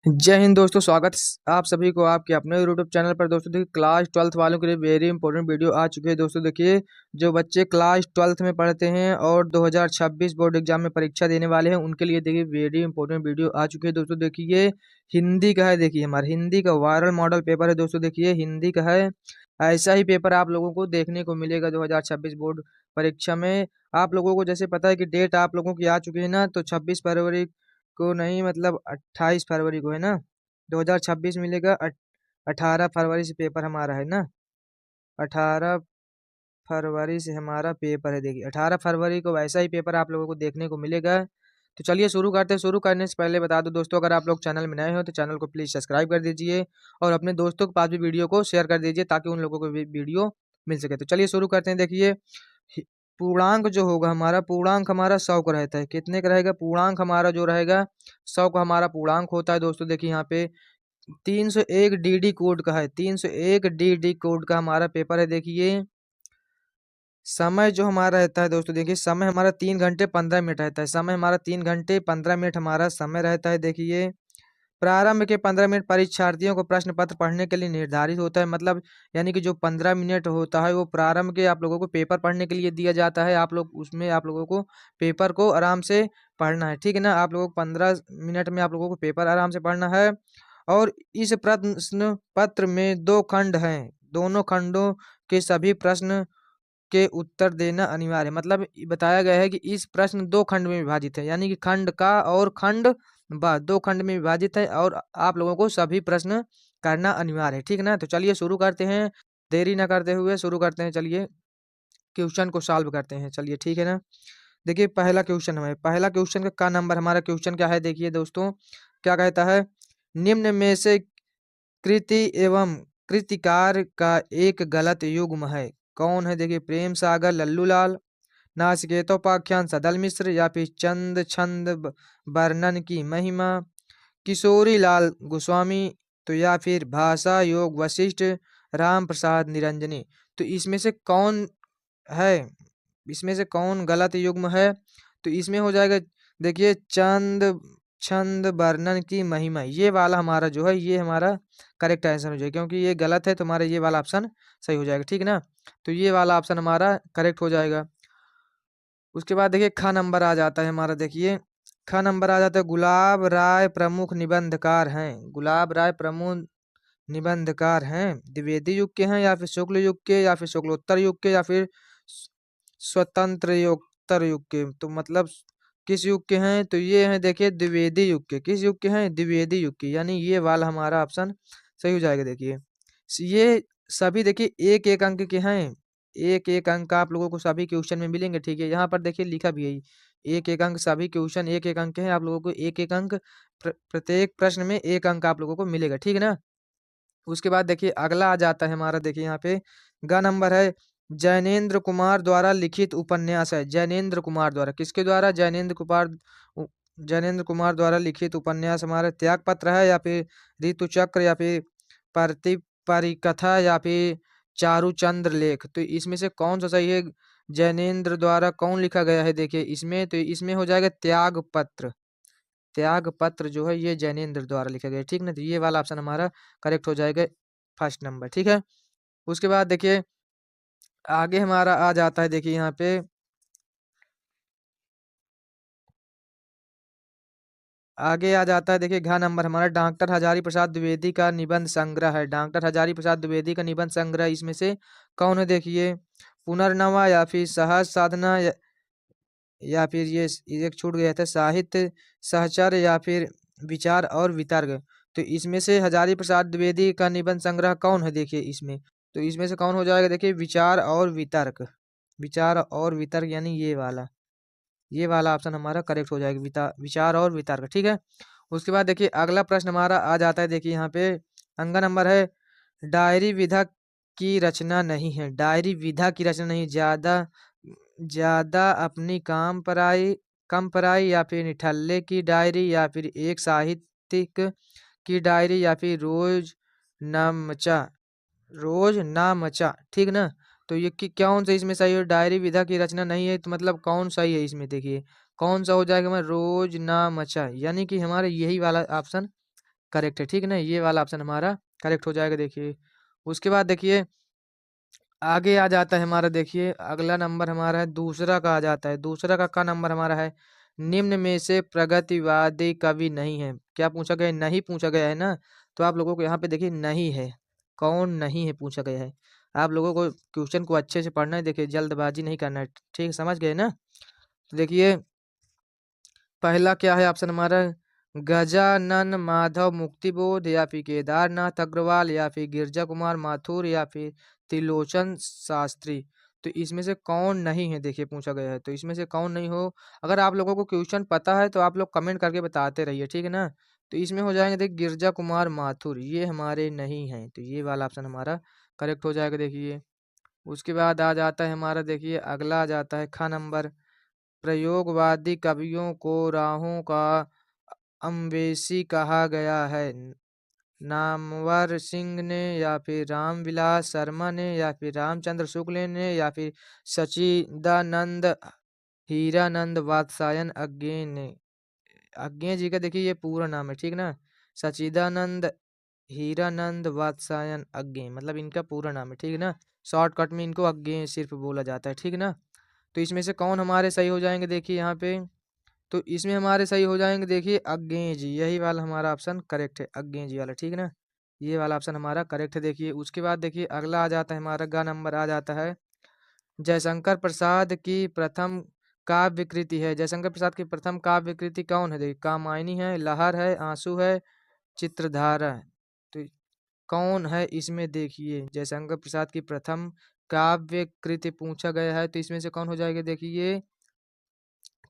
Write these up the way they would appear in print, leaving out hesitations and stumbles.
जय हिंद दोस्तों, स्वागत आप सभी को आपके अपने यूट्यूब चैनल पर। दोस्तों देखिए, क्लास 12th वालों के लिए वेरी इंपॉर्टेंट वीडियो आ चुकी है। दोस्तों देखिए, जो बच्चे क्लास 12th में पढ़ते हैं और 2026 बोर्ड एग्जाम में परीक्षा देने वाले हैं, उनके लिए देखिए वेरी इंपॉर्टेंट वीडियो आ चुकी है। दोस्तों देखिए, ये हिंदी का है। देखिए, हमारा हिंदी का वायरल मॉडल पेपर है। दोस्तों देखिए, हिंदी का है। ऐसा ही पेपर आप लोगों को देखने को मिलेगा 2026 बोर्ड परीक्षा में। आप लोगों को जैसे पता है कि डेट आप लोगों की आ चुकी है ना, तो 26 फरवरी को नहीं, मतलब 28 फरवरी को है ना। 2026 मिलेगा 18 फरवरी से पेपर हमारा है ना। 18 फरवरी से हमारा पेपर है। देखिए, 18 फरवरी को वैसा ही पेपर आप लोगों को देखने को मिलेगा। तो चलिए शुरू करते हैं। शुरू करने से पहले बता दो दोस्तों, अगर आप लोग चैनल में नए हो तो चैनल को प्लीज सब्सक्राइब कर दीजिए और अपने दोस्तों के पास भी वीडियो को शेयर कर दीजिए ताकि उन लोगों को भी वीडियो मिल सके। तो चलिए शुरू करते हैं। देखिए, पूर्णांक जो होगा हमारा, पूर्णांक हमारा 100 का रहता है। कितने का रहेगा पूर्णांक हमारा जो रहेगा? 100 का हमारा पूर्णांक होता है। दोस्तों देखिए, यहाँ पे 301 डीडी कोड का है। 301 डीडी कोड का हमारा पेपर है। देखिए, समय जो हमारा रहता है दोस्तों, देखिए समय हमारा 3 घंटे 15 मिनट रहता है। समय हमारा 3 घंटे 15 मिनट हमारा समय रहता है। देखिए, प्रारंभ के 15 मिनट परीक्षार्थियों को प्रश्न पत्र पढ़ने के लिए निर्धारित होता है। मतलब यानी कि जो 15 मिनट होता है वो प्रारंभ के आप लोगों को पेपर पढ़ने के लिए दिया जाता है। आप लोग उसमें आप लोगों को पेपर को आराम से पढ़ना है, ठीक है ना। आप लोगों को 15 मिनट में आप लोगों को पेपर आराम से पढ़ना है। और इस प्रश्न पत्र में 2 खंड हैं। दोनों खंडों के सभी प्रश्न के उत्तर देना अनिवार्य है। मतलब बताया गया है कि इस प्रश्न 2 खंड में विभाजित है, यानी कि खंड का और खंड ब 2 खंड में विभाजित है और आप लोगों को सभी प्रश्न करना अनिवार्य है, ठीक है ना। तो चलिए शुरू करते हैं, देरी ना करते हुए शुरू करते हैं। चलिए क्वेश्चन को सॉल्व करते हैं। चलिए ठीक है ना। देखिए, पहला क्वेश्चन है। पहला क्वेश्चन का नंबर हमारा क्वेश्चन क्या है? देखिए दोस्तों, क्या कहता है? निम्न में से कृति एवं कृतिकार का एक गलत युग्म है। कौन है? देखिए, प्रेम सागर लल्लूलाल, नाचिकेतोपाख्यान सदल मिश्र, या फिर चंद छंद वर्णन की महिमा किशोरी लाल गोस्वामी, तो या फिर भाषा योग वशिष्ठ राम प्रसाद निरंजनी। तो इसमें से कौन है? इसमें से कौन गलत युग्म है? तो इसमें हो जाएगा, देखिए, चंद छंद वर्णन की महिमा, ये वाला हमारा जो है ये हमारा करेक्ट आंसर हो जाएगा। क्योंकि ये गलत है तो हमारा ये वाला ऑप्शन सही हो जाएगा, ठीक है ना। तो ये वाला ऑप्शन हमारा करेक्ट हो जाएगा। उसके बाद देखिए, ख नंबर आ जाता है हमारा। देखिए, ख नंबर आ जाता है। गुलाब राय प्रमुख निबंधकार हैं। गुलाब राय प्रमुख निबंधकार हैं। द्विवेदी युग के हैं, या फिर शुक्ल युग के, या फिर शुक्लोत्तर युग के, या फिर स्वतंत्र योत्तर युग के। तो मतलब किस युग के हैं? तो ये हैं, देखिए, द्विवेदी युग के। किस युग के हैं? द्विवेदी युग के, यानी ये वाला हमारा ऑप्शन सही हो जाएगा। देखिए, ये सभी देखिए एक एक अंक के हैं। एक एक अंक आप लोगों को सभी क्वेश्चन में मिलेंगे, ठीक है। यहाँ पर देखिए लिखा भी है, एक एक अंक, सभी क्वेश्चन एक एक अंक के हैं। आप लोगों को एक एक अंक प्रत्येक प्रश्न में एक अंक आप लोगों को मिलेगा, ठीक है ना। उसके बाद देखिए अगला आ जाता है हमारा। देखिए यहाँ पे ग नंबर है। जैनेन्द्र कुमार द्वारा लिखित उपन्यास है। जैनेन्द्र कुमार द्वारा, किसके द्वारा? जैनेन्द्र कुमार द्वारा लिखित उपन्यास हमारा त्याग पत्र है, या फिर ऋतु चक्र, या फिर प्रति परिकथा, या फिर चारुचंद्र लेख। तो इसमें से कौन सा सही है? जैनेन्द्र द्वारा कौन लिखा गया है? देखिए इसमें, तो इसमें हो जाएगा त्याग पत्र। त्याग पत्र जो है ये जैनेन्द्र द्वारा लिखा गया है, ठीक ना। तो ये वाला ऑप्शन हमारा करेक्ट हो जाएगा, फर्स्ट नंबर, ठीक है। उसके बाद देखिए आगे हमारा आ जाता है। देखिए यहाँ पे आगे आ जाता है। देखिए घ नंबर हमारा डॉक्टर हजारी प्रसाद द्विवेदी का निबंध संग्रह है। डॉक्टर हजारी प्रसाद द्विवेदी का निबंध संग्रह, इसमें से कौन है? देखिए, पुनर्नवा, या फिर सहज साधना, या फिर ये एक छूट गया था, साहित्य सहचर, या फिर विचार और वितर्क। तो इसमें से हजारी प्रसाद द्विवेदी का निबंध संग्रह कौन है? देखिए इसमें, तो इसमें से कौन हो जाएगा? देखिए, विचार और वितर्क। विचार और वितर्क, यानी ये वाला ऑप्शन हमारा करेक्ट हो जाएगा, विचार और वितर्क, ठीक है। उसके बाद देखिए अगला प्रश्न हमारा आ जाता है। देखिए यहाँ पे अंगा नंबर है। डायरी विधा की रचना नहीं है। डायरी विधा की रचना नहीं, ज्यादा ज्यादा अपनी कम पराई, या फिर निठल्ले की डायरी, या फिर एक साहित्यिक की डायरी, या फिर रोज ना मचा, ठीक ना। तो ये कौन सा इसमें सही है? डायरी विधा की रचना नहीं है, तो मतलब कौन सही है इसमें? देखिए कौन सा हो जाएगा हमारा? रोज ना मचा, यानी कि हमारा यही वाला ऑप्शन करेक्ट है, ठीक है ना, ये वाला ऑप्शन हमारा करेक्ट हो जाएगा। देखिए उसके बाद देखिए आगे आ जाता है हमारा, देखिए अगला नंबर हमारा है दूसरा का आ जाता है। दूसरा का नंबर हमारा है निम्न में से प्रगतिवादी कवि नहीं है। क्या पूछा गया है? नहीं पूछा गया है ना, तो आप लोगों को यहाँ पे देखिए नहीं है, कौन नहीं है पूछा गया है। आप लोगों को क्वेश्चन को अच्छे से पढ़ना है, देखिए जल्दबाजी नहीं करना है, ठीक समझ गए ना। तो देखिए पहला क्या है ऑप्शन हमारा, गजानन माधव मुक्तिबोध या फिर केदारनाथ अग्रवाल या फिर गिरजा कुमार माथुर या फिर त्रिलोचन शास्त्री। तो इसमें से कौन नहीं है, देखिए पूछा गया है, तो इसमें से कौन नहीं हो। अगर आप लोगों को क्वेश्चन पता है तो आप लोग कमेंट करके बताते रहिए, ठीक है ना। तो इसमें हो जाएंगे देखिए गिरजा कुमार माथुर, ये हमारे नहीं है, तो ये वाला ऑप्शन हमारा करेक्ट हो जाएगा। देखिए उसके बाद आ जाता है हमारा, देखिए अगला आ जाता है नंबर, प्रयोगवादी कवियों को राहों का अन्वेषी कहा गया है। नामवर सिंह ने या फिर रामविलास शर्मा ने या फिर रामचंद्र शुक्ल ने या फिर सच्चिदानंद हीरानंद वात्स्यायन अज्ञे ने। अज्ञे जी का देखिए ये पूरा नाम है, ठीक ना, सच्चिदानंद हीरानंद वात्स्यायन अज्ञे, मतलब इनका पूरा नाम है, ठीक है ना। शॉर्टकट में इनको अज्ञे सिर्फ बोला जाता है, ठीक है ना। तो इसमें से कौन हमारे सही हो जाएंगे, देखिए यहाँ पे, तो इसमें हमारे सही हो जाएंगे देखिए अज्ञे जी, यही वाला हमारा ऑप्शन करेक्ट है, अज्ञे जी वाला, ठीक है ना, ये वाला ऑप्शन हमारा करेक्ट है। देखिए उसके बाद देखिए अगला आ जाता है हमारा नंबर आ जाता है, जयशंकर प्रसाद की प्रथम काव्य कृति है। जयशंकर प्रसाद की प्रथम काव्य कृति कौन है, देखिए कामायनी है, लहर है, आंसू है, चित्रधारा है। तो कौन है इसमें, देखिए जयशंकर प्रसाद की प्रथम काव्य कृति पूछा गया है, तो इसमें से कौन हो जाएगा, देखिए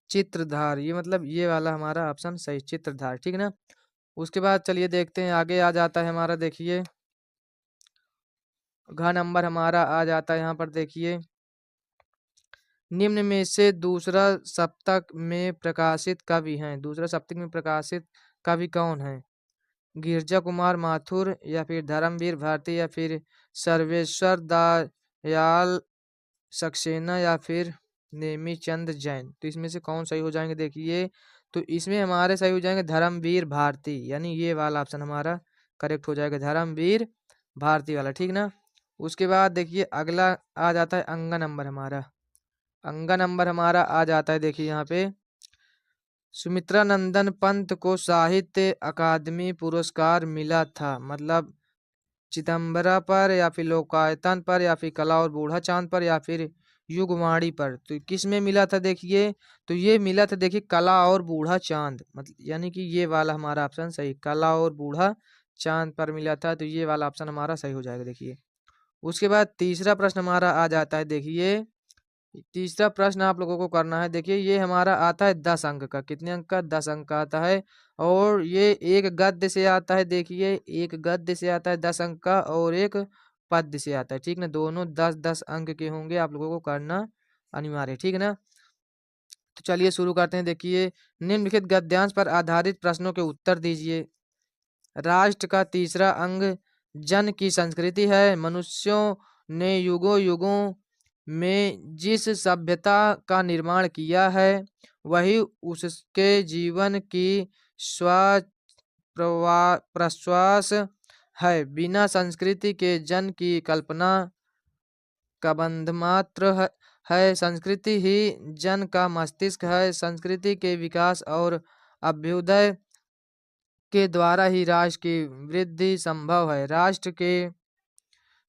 चित्रधार, ये मतलब ये वाला हमारा ऑप्शन सही, चित्रधार, ठीक है ना। उसके बाद चलिए देखते हैं आगे आ जाता है हमारा, देखिए नंबर हमारा आ जाता है यहाँ पर, देखिए निम्न में से दूसरा सप्तक में प्रकाशित कवि हैं। दूसरा सप्तक में प्रकाशित कवि कौन है, गिरजा कुमार माथुर या फिर धर्मवीर भारती या फिर सर्वेश्वर दयाल सक्सेना या फिर नेमीचंद जैन। तो इसमें से कौन सही हो जाएंगे, देखिए तो इसमें हमारे सही हो जाएंगे धर्मवीर भारती, यानी ये वाला ऑप्शन हमारा करेक्ट हो जाएगा, धर्मवीर भारती वाला, ठीक ना। उसके बाद देखिए अगला आ जाता है अंगा नंबर हमारा, अंगा नंबर हमारा आ जाता है, देखिए यहाँ पे सुमित्रा नंदन पंत को साहित्य अकादमी पुरस्कार मिला था, मतलब चिदम्बरा पर या फिर लोकायतन पर या फिर कला और बूढ़ा चांद पर या फिर युगवाणी पर। तो किस में मिला था, देखिए तो ये मिला था देखिए कला और बूढ़ा चांद, मतलब यानी कि ये वाला हमारा ऑप्शन सही, कला और बूढ़ा चांद पर मिला था, तो ये वाला ऑप्शन हमारा सही हो जाएगा। देखिए उसके बाद तीसरा प्रश्न हमारा आ जाता है, देखिए तीसरा प्रश्न आप लोगों को करना है, देखिए ये हमारा आता है 10 अंक का, कितने अंक का, 10 अंक का आता है, और ये एक गद्य से आता है, देखिए एक गद्य से आता है 10 अंक का और एक पद्य से आता है, ठीक ना, दोनों 10-10 अंक के होंगे, आप लोगों को करना अनिवार्य है, ठीक है ना। तो चलिए शुरू करते हैं, देखिए निम्नलिखित गद्यांश पर आधारित प्रश्नों के उत्तर दीजिए। राष्ट्र का तीसरा अंग जन की संस्कृति है। मनुष्यों ने युगों युगों में जिस सभ्यता का निर्माण किया है वही उसके जीवन की स्व प्रश्वास है। बिना संस्कृति के जन की कल्पना का बंध मात्र है। संस्कृति ही जन का मस्तिष्क है। संस्कृति के विकास और अभ्युदय के द्वारा ही राष्ट्र की वृद्धि संभव है। राष्ट्र के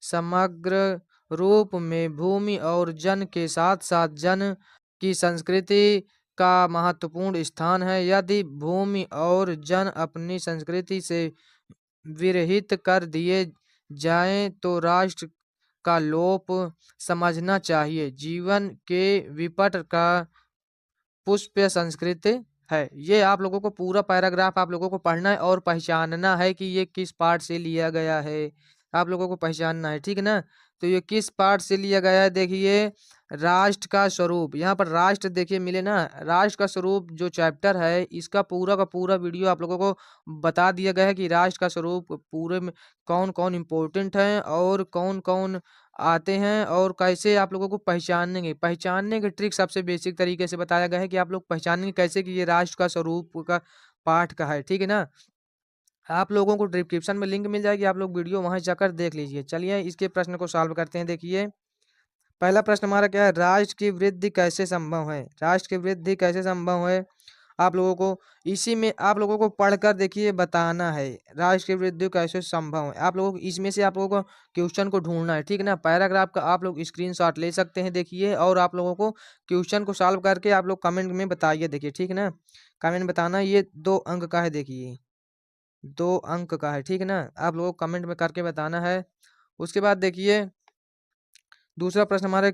समग्र रूप में भूमि और जन के साथ साथ जन की संस्कृति का महत्वपूर्ण स्थान है। यदि भूमि और जन अपनी संस्कृति से विरहित कर दिए जाएं तो राष्ट्र का लोप समझना चाहिए। जीवन के विपट का पुष्प संस्कृति है। ये आप लोगों को पूरा पैराग्राफ आप लोगों को पढ़ना है और पहचानना है कि ये किस पार्ट से लिया गया है, आप लोगों को पहचानना है, ठीक है ना। तो ये किस पार्ट से लिया गया है, देखिए राष्ट्र का स्वरूप, यहाँ पर राष्ट्र देखिए मिले ना, राष्ट्र का स्वरूप जो चैप्टर है इसका पूरा का पूरा वीडियो आप लोगों को बता दिया गया है कि राष्ट्र का स्वरूप पूरे में कौन कौन इम्पोर्टेंट है और कौन कौन आते हैं और कैसे आप लोगों को पहचानने के ट्रिक सबसे बेसिक तरीके से बताया गया है कि आप लोग पहचानेंगे कैसे कि ये राष्ट्र का स्वरूप का पाठ का है, ठीक है ना। आप लोगों को डिस्क्रिप्शन में लिंक मिल जाएगी, आप लोग वीडियो वहां जाकर देख लीजिए। चलिए इसके प्रश्न को सॉल्व करते हैं। देखिए पहला प्रश्न हमारा क्या है, राष्ट्र की वृद्धि कैसे संभव है। राष्ट्र की वृद्धि कैसे संभव है, आप लोगों को इसी में आप लोगों को पढ़कर देखिए बताना है। राष्ट्र की वृद्धि कैसे संभव है, आप लोगों को इसमें से आप लोगों को क्वेश्चन को ढूंढना है, ठीक है ना। पैराग्राफ का आप लोग स्क्रीनशॉट ले सकते हैं देखिए, और आप लोगों को क्वेश्चन को सॉल्व करके आप लोग कमेंट में बताइए देखिए, ठीक है ना। कमेंट में बताना, ये 2 अंक का है देखिए, 2 अंक का है, ठीक है ना। आप लोगों को कमेंट में करके बताना है। उसके बाद देखिए दूसरा प्रश्न हमारे,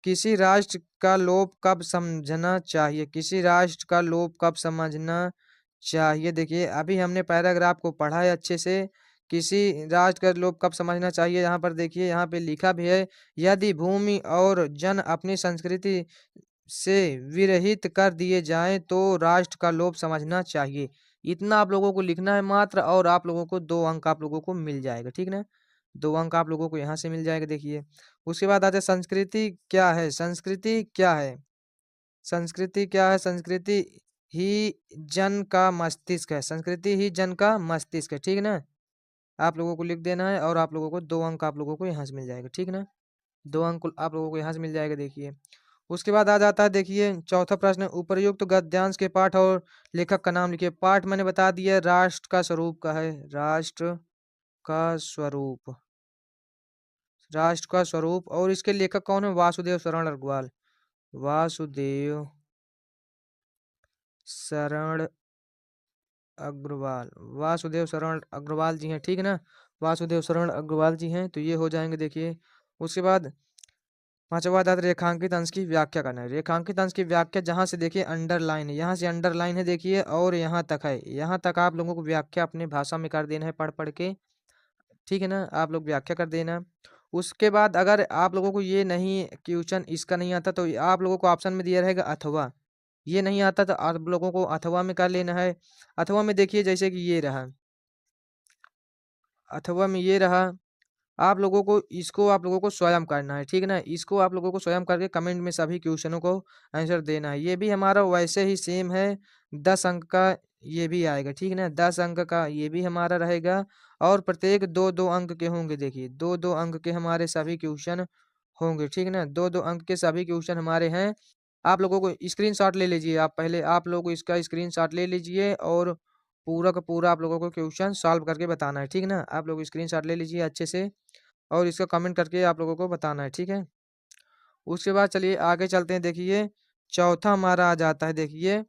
किसी राष्ट्र का लोभ कब समझना चाहिए। किसी राष्ट्र का लोभ कब समझना चाहिए। देखिए अभी हमने पैराग्राफ को पढ़ा है अच्छे से। किसी राष्ट्र का लोभ कब समझना चाहिए, यहाँ पर देखिए, यहाँ पे लिखा भी है, यदि भूमि और जन अपनी संस्कृति से विरहित कर दिए जाएं तो राष्ट्र का लोभ समझना चाहिए। इतना आप लोगों को लिखना है मात्र, और आप लोगों को 2 अंक आप लोगों को मिल जाएगा, ठीक ना। 2 अंक आप लोगों को यहाँ से मिल जाएगा देखिए। उसके बाद आता है संस्कृति क्या है। संस्कृति क्या है, संस्कृति क्या है, संस्कृति ही जन का मस्तिष्क है। संस्कृति ही जन का मस्तिष्क है, ठीक ना। आप लोगों को लिख देना है, और आप लोगों को 2 अंक आप लोगों को यहाँ से मिल जाएगा, ठीक ना। 2 अंक आप लोगों को यहाँ से मिल जाएगा देखिए। उसके बाद आ जाता है देखिए चौथा प्रश्न, उपर्युक्त गद्यांश के पाठ और लेखक का नाम लिखिए। पाठ मैंने बता दिया, राष्ट्र का स्वरूप का है। राष्ट्र का स्वरूप, राष्ट्र का स्वरूप। और इसके लेखक कौन है, वासुदेव शरण अग्रवाल। वासुदेव शरण अग्रवाल, वासुदेव शरण अग्रवाल जी हैं, ठीक है ना। वासुदेव शरण अग्रवाल जी हैं, तो ये हो जाएंगे देखिए। उसके बाद पांचवा आता है रेखांकित अंश की व्याख्या करना है। रेखांकित अंश की व्याख्या जहां से देखिए अंडरलाइन है, यहाँ से अंडरलाइन है देखिए, और यहाँ तक है, यहाँ तक आप लोगों को व्याख्या अपने भाषा में कर देना है, पढ़ पढ़ के, ठीक है ना। आप लोग व्याख्या कर देना। उसके बाद अगर आप लोगों को ये नहीं क्वेश्चन इसका नहीं आता, तो आप लोगों को ऑप्शन में दिया रहेगा अथवा। ये नहीं आता तो आप लोगों को अथवा में कर लेना है। अथवा में देखिए जैसे कि ये रहा, अथवा में ये रहा, आप लोगों को इसको आप लोगों को स्वयं करना है, ठीक है ना। इसको आप लोगों को स्वयं करके कमेंट में सभी क्वेश्चनों को आंसर देना है। ये भी हमारा वैसे ही सेम है, 10 अंक का ये भी आएगा, ठीक है ना। 10 अंक का ये भी हमारा रहेगा, और प्रत्येक 2-2 अंक के होंगे देखिए, 2-2 अंक के हमारे सभी क्वेश्चन होंगे, ठीक है ना। 2-2 अंक के सभी क्वेश्चन हमारे हैं। आप लोगों को स्क्रीनशॉट ले लीजिए, आप पहले आप लोगों को इसका स्क्रीनशॉट ले लीजिए, और पूरा का पूरा आप लोगों को क्वेश्चन सॉल्व करके बताना है, ठीक है ना। आप लोग स्क्रीनशॉट ले लीजिए अच्छे से, और इसका कमेंट करके आप लोगों को बताना है, ठीक है। उसके बाद चलिए आगे चलते हैं। देखिए चौथा हमारा आ जाता है देखिए,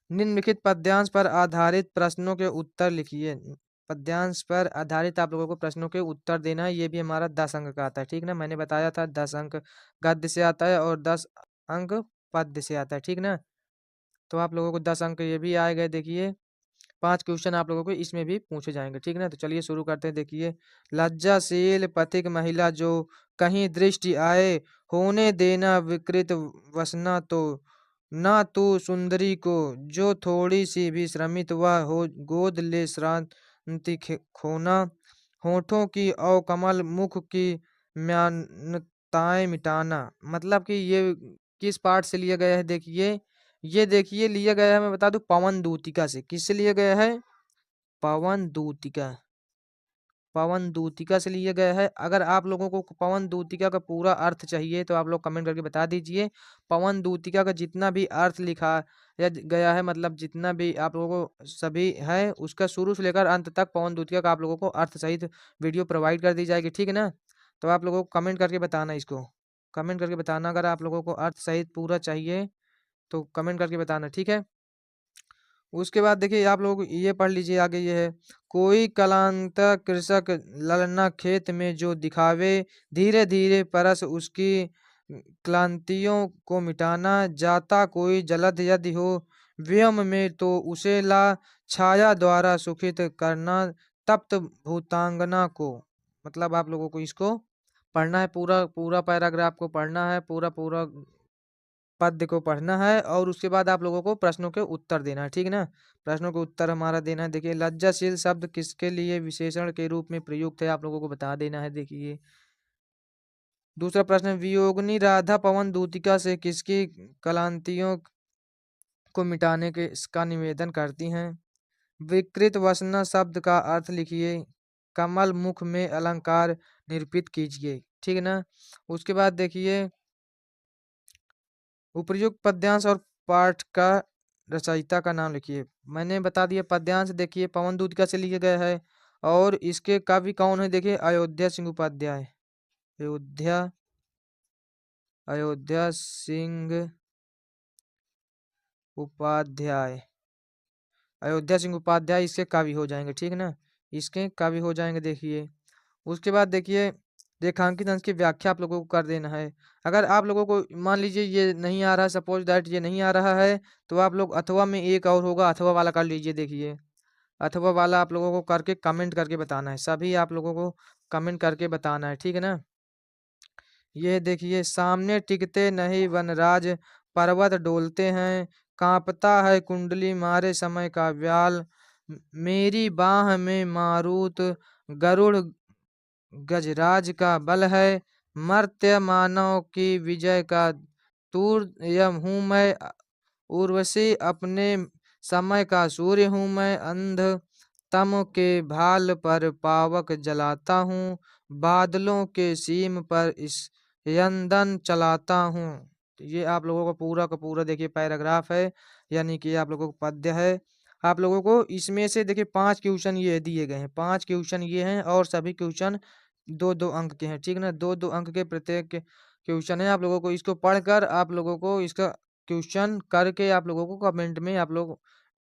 निम्नलिखित पद्यांश पर आधारित प्रश्नों के उत्तर लिखिए। पद्यांश पर आधारित आप लोगों को प्रश्नों के उत्तर देना है। ये भी हमारा 10 अंक का आता है, ठीक ना। मैंने बताया था 10 अंक गद्य से आता है, और 10 अंक पद्य से आता है, ठीक ना। तो आप लोगों को 10 अंक ये भी आए गए देखिए। 5 क्वेश्चन आप लोगों को इसमें भी पूछे जाएंगे, ठीक है ना। तो चलिए शुरू करते हैं। देखिए लज्जाशील पथिक महिला जो कहीं दृष्टि आए, होने देना विकृत वसना तो, ना तू सुंदरी को जो थोड़ी सी भी श्रमित वह हो, गोद ले श्रांति खोना, होठों की और कमल मुख की म्यानताएं मिटाना। मतलब कि ये किस पाठ से लिया गया है देखिए, ये देखिए लिया गया है, मैं बता दूं, पवन दूतिका से। किससे लिया गया है, पवन दूतिका, पवन दूतिका से लिया गया है। अगर आप लोगों को पवन दूतिका का पूरा अर्थ चाहिए तो आप लोग कमेंट करके बता दीजिए। पवन दूतिका का जितना भी अर्थ लिखा या गया है, मतलब जितना भी आप लोगों को सभी है, उसका शुरू से लेकर अंत तक पवन दूतिका का आप लोगों को अर्थ सहित वीडियो प्रोवाइड कर दी जाएगी, ठीक है ना। तो आप लोगों को कमेंट करके बताना, इसको कमेंट करके बताना अगर आप लोगों को अर्थ सहित पूरा चाहिए, तो कमेंट करके बताना, ठीक है। उसके बाद देखिए आप लोग ये पढ़ लीजिए आगे, ये है, कोई कलांत कृषक ललना खेत में जो दिखावे, धीरे धीरे परस उसकी क्लांतियों को मिटाना, जाता कोई जलद यदि हो व्योम में तो उसे ला छाया द्वारा सुखित करना, तप्त भूतांगना को। मतलब आप लोगों को इसको पढ़ना है, पूरा पूरा पैराग्राफ को पढ़ना है, पूरा पूरा पद्य को पढ़ना है, और उसके बाद आप लोगों को प्रश्नों के उत्तर देना है, ठीक है ना। प्रश्नों के उत्तर हमारा देना है। देखिए लज्जाशील शब्द किसके लिए विशेषण के रूप में प्रयुक्त है, आप लोगों को बता देना है देखिए। दूसरा प्रश्न, वियोगिनी राधा पवन दूतिका से किसकी क्लांतियों को मिटाने के इसका निवेदन करती हैं। विकृत वसना शब्द का अर्थ लिखिए। कमल मुख में अलंकार निरूपित कीजिए। ठीक है ना। उसके बाद देखिए उपर्युक्त पद्यांश और पाठ का रचयिता का नाम लिखिए। मैंने बता दिया पद्यांश देखिए पवन दूत का से लिखा गया है और इसके कवि कौन है देखिए अयोध्या सिंह उपाध्याय। अयोध्या अयोध्या सिंह उपाध्याय। अयोध्या सिंह उपाध्याय इसके कवि हो जाएंगे। ठीक है ना। इसके कवि हो जाएंगे देखिए। उसके बाद देखिए रेखांकित अंश की व्याख्या आप लोगों को कर देना है। अगर आप लोगों को मान लीजिए ये नहीं आ रहा सपोज दैट ये नहीं आ रहा है तो आप लोग अथवा में एक और होगा अथवा वाला कर लीजिए। देखिए अथवा वाला आप लोगों को करके कमेंट करके बताना है। सभी आप लोगों को कमेंट करके बताना है। ठीक है ना। ये देखिए सामने टिकते नहीं वनराज पर्वत डोलते हैं कांपता है कुंडली मारे समय का व्याल मेरी बाह में मारुत गरुड़ गजराज का बल है मर्त्य मानव की विजय का तूर्य हूँ मैं उर्वशी अपने समय का सूर्य हूँ मैं अंध तम के भाल पर पावक जलाता हूँ बादलों के सीम पर इस यंदन चलाता हूँ। तो ये आप लोगों का पूरा देखिए पैराग्राफ है यानी कि आप लोगों को पद्य है। आप लोगों को इसमें से देखिए 5 क्वेश्चन ये दिए गए हैं। 5 क्वेश्चन ये हैं और सभी क्वेश्चन 2-2 अंक के हैं। ठीक है ना। 2-2 अंक के प्रत्येक क्वेश्चन है। आप लोगों को इसको पढ़कर आप लोगों को इसका क्वेश्चन करके आप लोगों को कमेंट में आप लोग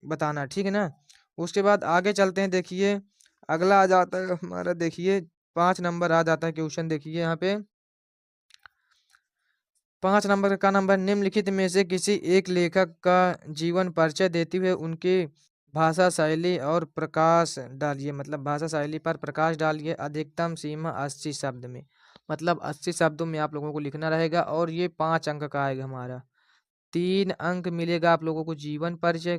बताना। ठीक है ना। उसके बाद आगे चलते हैं। देखिए अगला आ जाता है हमारा देखिए 5 नंबर आ जाता है क्वेश्चन। देखिए यहाँ पे 5 नंबर का नंबर निम्नलिखित में से किसी एक लेखक का जीवन परिचय देते हुए उनकी भाषा शैली और प्रकाश डालिए। मतलब भाषा शैली पर प्रकाश डालिए। अधिकतम सीमा 80 शब्द में। मतलब 80 शब्दों में आप लोगों को लिखना रहेगा और ये 5 अंक का आएगा हमारा। 3 अंक मिलेगा आप लोगों को जीवन परिचय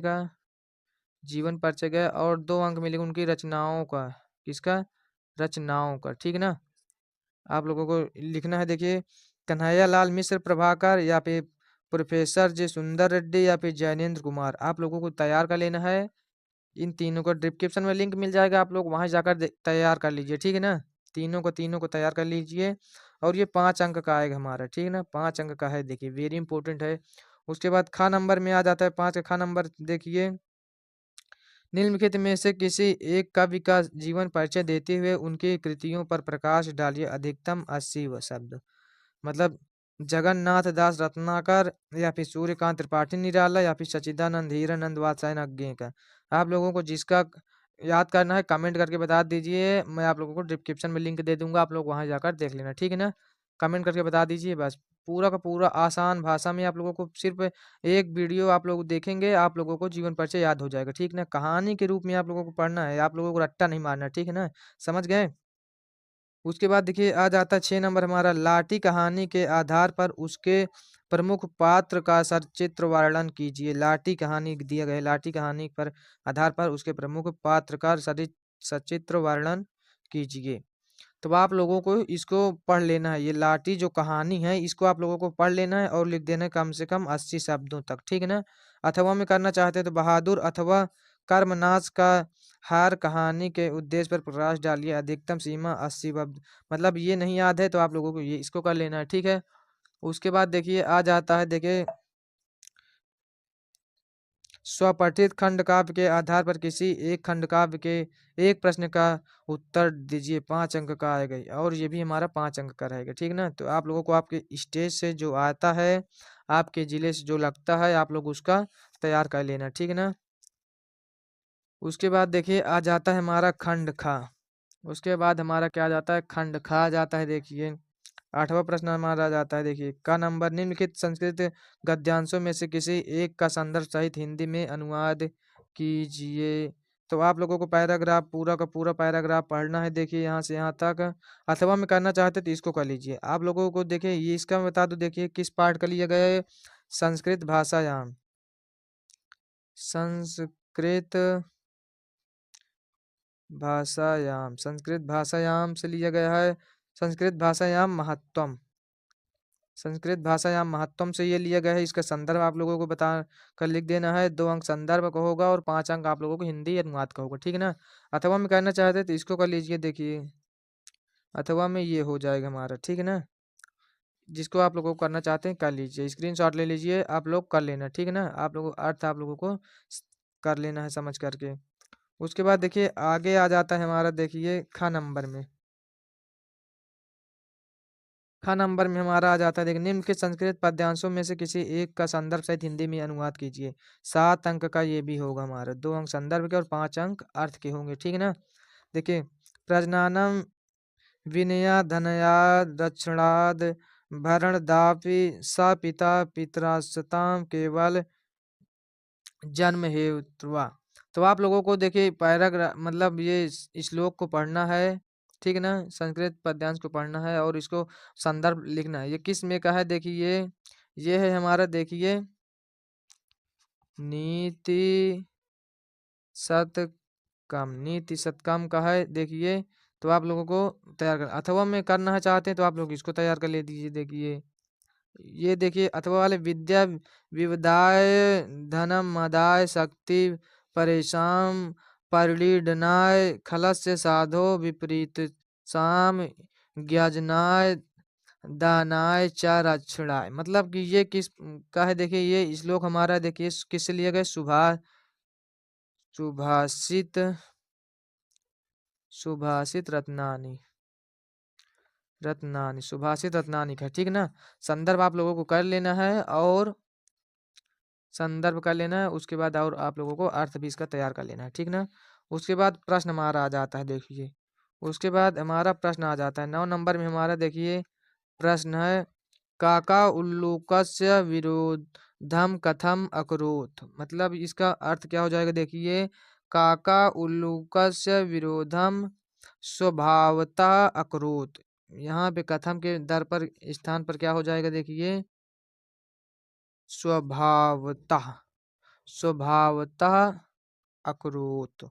का और 2 अंक मिलेगा उनकी रचनाओं का। किसका? रचनाओं का। ठीक है ना। आप लोगों को लिखना है देखिए कन्हैया लाल मिश्र प्रभाकर या फिर प्रोफेसर जे सुंदर रेड्डी या फिर जैनेन्द्र कुमार। आप लोगों को तैयार कर लेना है। इन तीनों को डिस्क्रिप्शन में लिंक मिल जाएगा आप लोग वहां जाकर तैयार कर लीजिए। ठीक है ना। तीनों को तैयार कर लीजिए और ये 5 अंक का आएगा हमारा। ठीक है ना। 5 अंक का है देखिए वेरी इंपॉर्टेंट है। उसके बाद खा नंबर में आ जाता है 5 का खा नंबर देखिए निम्नलिखित में से किसी एक कवि का जीवन परिचय देते हुए उनकी कृतियों पर प्रकाश डालिए। अधिकतम 80 शब्द। मतलब जगन्नाथ दास रत्नाकर या फिर सूर्यकांत त्रिपाठी निराला या फिर सच्चिदानंद हीरानंद वात्स्यायन अज्ञे का। आप लोगों को जिसका याद करना है कमेंट करके बता दीजिए। मैं आप लोगों को डिस्क्रिप्शन में लिंक दे दूंगा। आप लोग वहां जाकर देख लेना। ठीक है ना। कमेंट करके बता दीजिए बस। पूरा का पूरा आसान भाषा में आप लोगों को सिर्फ एक वीडियो आप लोग देखेंगे आप लोगों को जीवन परिचय याद हो जाएगा। ठीक ना। कहानी के रूप में आप लोगों को पढ़ना है। आप लोगों को रट्टा नहीं मारना। ठीक है ना। समझ गए। उसके बाद देखिए आ जाता है 6 नंबर हमारा लाठी कहानी के आधार पर उसके प्रमुख पात्र का सचित्र वर्णन कीजिए। लाठी कहानी दिया गया है। लाठी कहानी पर आधार पर उसके प्रमुख पात्र का सचित्र वर्णन कीजिए। तो आप लोगों को इसको पढ़ लेना है। ये लाठी जो कहानी है इसको आप लोगों को पढ़ लेना है और लिख देना है कम से कम 80 शब्दों तक। ठीक है ना। अथवा में करना चाहते हैं तो बहादुर अथवा कर्मनाश का हर कहानी के उद्देश्य पर प्रकाश डालिए। अधिकतम सीमा 80 शब्द। मतलब ये नहीं याद है तो आप लोगों को ये इसको कर लेना है। ठीक है। उसके बाद देखिए आ जाता है देखिए स्वपठित खंड काव्य के आधार पर किसी एक खंड काव्य के एक प्रश्न का उत्तर दीजिए। 5 अंक का आएगा और ये भी हमारा 5 अंक का रहेगा। ठीक ना। तो आप लोगों को आपके स्टेज से जो आता है आपके जिले से जो लगता है आप लोग उसका तैयार कर लेना। ठीक है ना। उसके बाद देखिए आ जाता है हमारा खंड खा। उसके बाद हमारा क्या आ जाता है खंड खा आ जाता है। देखिए 8वां प्रश्न हमारा आ जाता है देखिए का नंबर निम्नलिखित संस्कृत गद्यांशों में से किसी एक का संदर्भ सहित हिंदी में अनुवाद कीजिए। तो आप लोगों को पैराग्राफ पूरा का पूरा पैराग्राफ पढ़ना है। देखिए यहाँ से यहाँ तक। अथवा में करना चाहते तो इसको कर लीजिए। आप लोगों को देखिए ये इसका मैं बता दूं देखिए किस पार्ट का लिया गया है। संस्कृत भाषायाम संस्कृत संस्कृत भाषायाम से लिया गया है। संस्कृत भाषायाम महत्वम। संस्कृत भाषा यहाँ महत्तम से ये लिया गया है। इसका संदर्भ आप लोगों को बता कर लिख देना है। 2 अंक संदर्भ का होगा और 5 अंक आप लोगों को हिंदी अनुवाद का होगा, ठीक है ना। अथवा में करना चाहते तो इसको कर लीजिए, देखिए अथवा में ये हो जाएगा हमारा, ठीक है ना। जिसको आप लोगों को करना चाहते हैं कर लीजिए, स्क्रीनशॉट ले लीजिए, आप लोग कर लेना, ठीक है ना। आप लोगों अर्थ आप लोगों को कर लेना है समझ करके। उसके बाद देखिए आगे आ जाता है हमारा, देखिए ख नंबर में। ख नंबर में हमारा आ जाता है, देखिए निम्न के संस्कृत पद्यांशों में से किसी एक का संदर्भ सहित हिंदी में अनुवाद कीजिए। 7 अंक का ये भी होगा हमारा, 2 अंक संदर्भ के और 5 अंक अर्थ के होंगे, ठीक है ना। देखिए प्रजननम विनया धनया दक्षिणाद भरणदापि स पिता पितरासताम केवल जन्म हेतुवा। तो आप लोगों को देखिए पैराग्राफ मतलब ये श्लोक को पढ़ना है, ठीक है ना। संस्कृत पद्यांश को पढ़ना है और इसको संदर्भ लिखना है। ये किस में का है, देखिए ये है हमारा, देखिए नीति सतकम, नीति सतकम का है, देखिए। तो आप लोगों को तैयार कर, अथवा में करना है चाहते हैं तो आप लोग इसको तैयार कर ले दीजिए। देखिए ये देखिए अथवा वाले विद्या विविधाय धनम मदाय शक्ति परेशान परिडनाय खलस्य साधो विपरीत साम ज्ञाजनाय दानाय च रक्षणाय। मतलब कि ये किस का है, देखिए ये श्लोक हमारा, देखिए किससे लिया गया, सुभाषित सुभाषित रत्नानी रत्नानी सुभाषित रत्नानी का, ठीक है ना। संदर्भ आप लोगों को कर लेना है और संदर्भ कर लेना है, उसके बाद और आप लोगों को अर्थ भी इसका तैयार कर लेना है, ठीक ना। उसके बाद प्रश्न हमारा आ जाता है, देखिए उसके बाद हमारा प्रश्न आ जाता है 9 नंबर में हमारा, देखिए प्रश्न है काका उल्लूकस्य विरोधम कथम अकरोथ। मतलब इसका अर्थ क्या हो जाएगा, देखिए काका उल्लूकस्य विरोधम स्वभावतः अकरोत। यहाँ पे कथम के दर पर स्थान पर क्या हो जाएगा, देखिए स्वभावतः स्वभावतः अकरोत,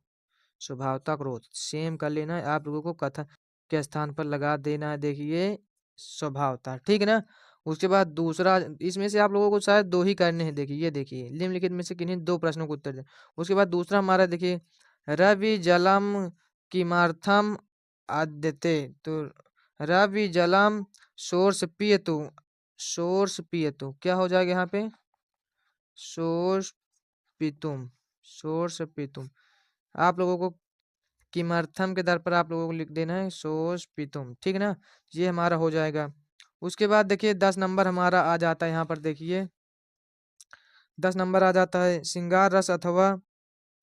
स्वभावतः क्रोध सेम कर लेना है। आप लोगों को कथन के स्थान पर लगा देना है, देखिए स्वभावतः, ठीक है ना। उसके बाद दूसरा, इसमें से आप लोगों को शायद 2 ही करने हैं, देखिए ये देखिए निम्नलिखित में से किन्हीं 2 प्रश्नों को उत्तर दें। उसके बाद दूसरा हमारा, देखिए रवि जलम किमर्थम आद्यते। तो रवि जलम सोर्स पियतु क्या हो जाएगा यहाँ पे, सोर्स पितुम सोर्स पितुम। आप लोगों को किमर्थम के दर पर आप लोगों को लिख देना है सोर्स पितुम, ठीक है ना। ये हमारा हो जाएगा। उसके बाद देखिए 10 नंबर हमारा आ जाता है यहाँ पर, देखिए 10 नंबर आ जाता है श्रृंगार रस अथवा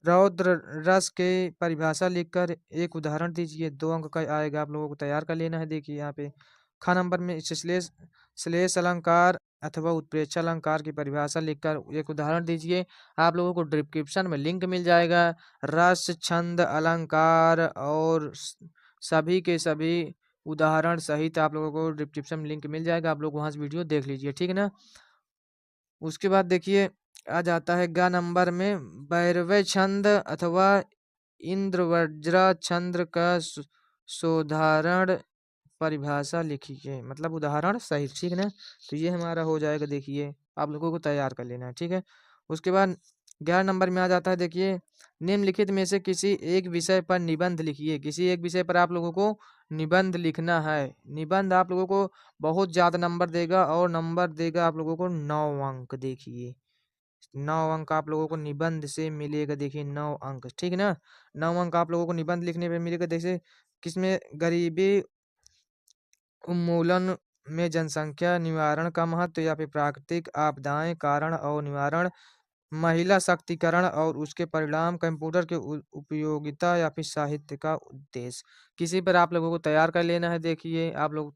रौद्र रस के परिभाषा लिखकर एक उदाहरण दीजिए। 2 अंक का आएगा, आप लोगों को तैयार कर लेना है। देखिए यहाँ पे ख नंबर में श्लेष श्लेष अलंकार अथवा उत्प्रेक्षा अलंकार की परिभाषा लिखकर एक उदाहरण दीजिए। आप लोगों को डिस्क्रिप्शन में लिंक मिल जाएगा, रस छंद अलंकार और सभी के सभी उदाहरण सहित आप लोगों को डिस्क्रिप्शन में लिंक मिल जाएगा, आप लोग वहां से वीडियो देख लीजिए, ठीक है ना। उसके बाद देखिए आ जाता है ग नंबर में भैरव छंद अथवा इंद्रवज्र छंद का सोधारण परिभाषा लिखिए, मतलब उदाहरण सहित, ठीक है ना। तो ये हमारा हो जाएगा, देखिए आप लोगों को तैयार कर लेना है, ठीक है। उसके बाद 11 नंबर में आ जाता है, देखिए निम्नलिखित में से किसी एक विषय पर निबंध लिखिए। किसी एक विषय पर आप लोगों को निबंध लिखना है। निबंध आप लोगों को बहुत ज्यादा नंबर देगा और नंबर देगा आप लोगों को 9 अंक। देखिए 9 अंक आप लोगों को निबंध से मिलेगा, देखिए 9 अंक, ठीक है ना। 9 अंक आप लोगों को निबंध लिखने पे मिलेगा। जैसे किसमें, गरीबी उन्मूलन में जनसंख्या निवारण का महत्व या फिर प्राकृतिक आपदाएं कारण और निवारण, महिला शक्तिकरण और उसके परिणाम, कंप्यूटर के उपयोगिता या फिर साहित्य का उद्देश्य। किसी पर आप लोगों को तैयार कर लेना है। देखिए आप लोग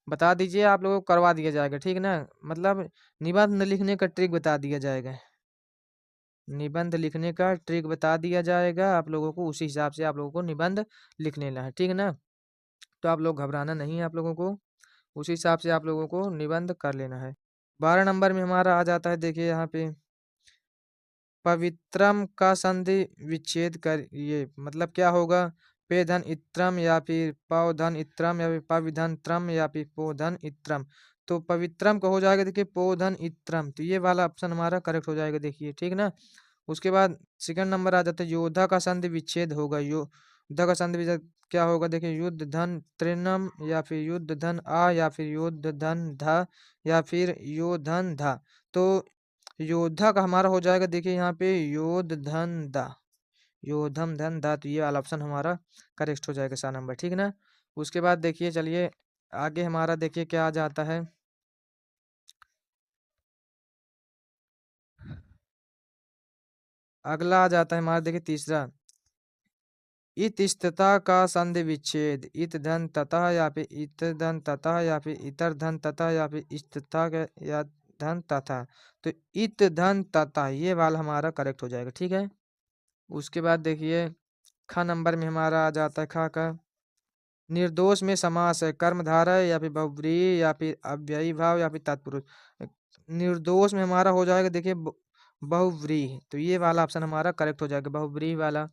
बता दीजिए, आप लोगों को करवा दिया जाएगा, ठीक है ना। मतलब निबंध लिखने का ट्रिक बता दिया जाएगा, निबंध लिखने का ट्रिक बता दिया जाएगा आप लोगों को, उसी हिसाब से आप लोगों को निबंध लिख लेना है, ठीक है ना। तो आप लोग घबराना नहीं है, आप लोगों को उसी हिसाब से आप लोगों को निबंध कर लेना है। 12 नंबर में हमारा आ जाता है, देखिए यहाँ पे पवित्रम का संधि विच्छेद करिए। मतलब क्या होगा, पे धन इत्रम या फिर पव धन इत्रम या फिर पविधन त्रम या फिर पो धन इत्रम। तो पवित्रम का हो जाएगा देखिए पोधन इत्रम, तो ये वाला ऑप्शन हमारा करेक्ट हो जाएगा देखिए, ठीक ना। उसके बाद सेकंड नंबर आ जाता है योद्धा का संधि विच्छेद होगा, योद्धा का संधि विच्छेद क्या होगा देखिए, युद्ध धन तृणम या फिर युद्ध धन आ या फिर युद्ध धन धा या फिर योधन धा। तो योद्धा का हमारा हो जाएगा देखिए यहाँ पे योद्ध धन दा, योधम धन धा, तो ये वाला ऑप्शन हमारा करेक्ट हो जाएगा 7 नंबर, ठीक ना। उसके बाद देखिए चलिए आगे हमारा देखिए क्या आ जाता है, अगला आ जाता है हमारा देखिए तीसरा, इत इस्तता का संधि विच्छेद, इत धन ततः या फिर इत धन ततः या फिर इतर धन ततः या फिर इस्तता का या धन तथा। तो इत धन तथा ये वाला हमारा करेक्ट हो जाएगा, ठीक है। उसके बाद देखिए ख नंबर में हमारा आ जाता है ख का, निर्दोष में समास है, कर्मधारय या फिर बहुव्रीहि या फिर अव्ययी भाव या फिर तत्पुरुष। निर्दोष में हमारा हो जाएगा देखिए बहुव्रीहि, तो ये वाला ऑप्शन हमारा करेक्ट हो जाएगा बहुव्रीहि वाला।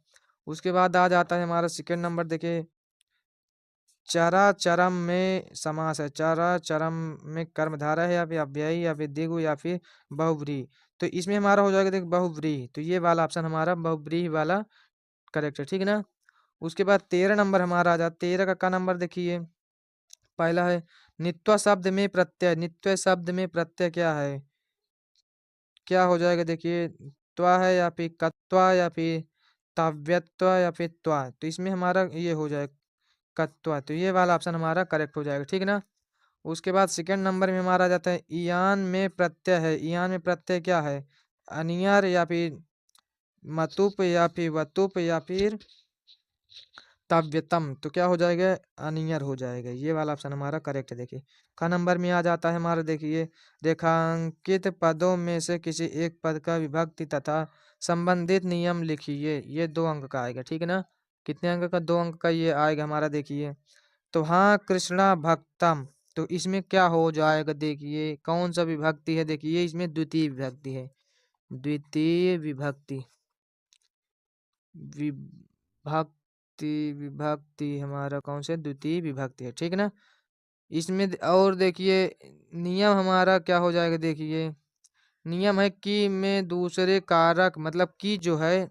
उसके बाद आ जाता है हमारा सेकंड नंबर देखिए, चराचरम में समास है, चराचरम में कर्मधारय है या फिर अव्ययी या फिर द्विगु या फिर बहुव्रीहि। तो इसमें हमारा हो जाएगा देखिए बहुव्रीहि, तो ये वाला ऑप्शन हमारा बहुव्रीहि वाला करेक्ट है, ठीक ना। उसके बाद 13 नंबर हमारा आ जाता है, 13 का नंबर देखिए, पहला है नित्वा शब्द में प्रत्यय, नित्य शब्द में प्रत्यय क्या है, क्या हो जाएगा देखिए, त्वा है या फिर कत्वा या फिर तव्यत्वा या फिर त्वा। तो इसमें हमारा ये हो जाएगा कत्वा, तो ये वाला ऑप्शन हमारा करेक्ट हो जाएगा, ठीक ना। उसके बाद सेकंड नंबर में हमारा आ जाता है ईयान में प्रत्यय है, ईयान में प्रत्यय क्या है, अनियर या फिर मतुप या फिर वतुप या फिर तव्यतम, तो क्या हो जाएगा अनियर हो जाएगा, ये वाला ऑप्शन हमारा करेक्ट है देखिए। क नंबर में आ जाता है हमारा देखिए, रेखांकित पदों में से किसी एक पद का विभक्ति तथा संबंधित नियम लिखिए, ये 2 अंक का आएगा, ठीक है ना। कितने अंक का, 2 अंक का ये आएगा हमारा देखिए। तो हाँ कृष्णा भक्तम, तो इसमें क्या हो जाएगा देखिए, कौन सा विभक्ति है देखिए, इसमें द्वितीय विभक्ति है, द्वितीय विभक्ति, विभक्ति विभक्ति हमारा कौन सा द्वितीय विभक्ति है, ठीक ना। इसमें और देखिए नियम हमारा क्या हो जाएगा देखिए, नियम है कि में दूसरे कारक, मतलब कि जो है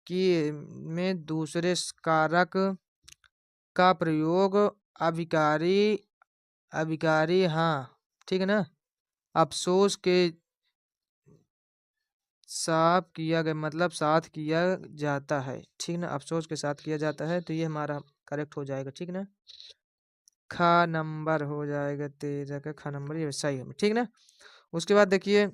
कि में दूसरे कारक का प्रयोग अभिकारी, अभिकारी हाँ, ठीक है ना, अफसोस के साथ किया गया, मतलब साथ किया जाता है, ठीक ना, अफसोस के साथ किया जाता है, तो ये हमारा करेक्ट हो जाएगा, ठीक ना। ख नंबर हो जाएगा 13 का, ख नंबर ये सही है, ठीक ना। उसके बाद देखिए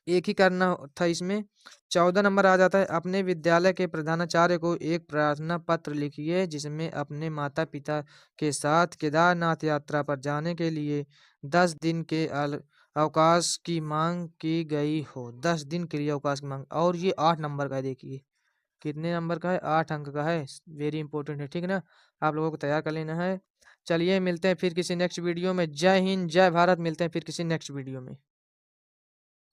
एक ही करना था इसमें, 14 नंबर आ जाता है, अपने विद्यालय के प्रधानाचार्य को एक प्रार्थना पत्र लिखिए जिसमें अपने माता पिता के साथ केदारनाथ यात्रा पर जाने के लिए 10 दिन के अवकाश की मांग की गई हो, 10 दिन के लिए अवकाश की मांग, और ये 8 नंबर का है देखिए, कितने नंबर का है, 8 अंक का है, वेरी इंपॉर्टेंट है, ठीक है ना। आप लोगों को तैयार कर लेना है। चलिए मिलते हैं फिर किसी नेक्स्ट वीडियो में, जय हिंद जय भारत, मिलते हैं फिर किसी नेक्स्ट वीडियो में।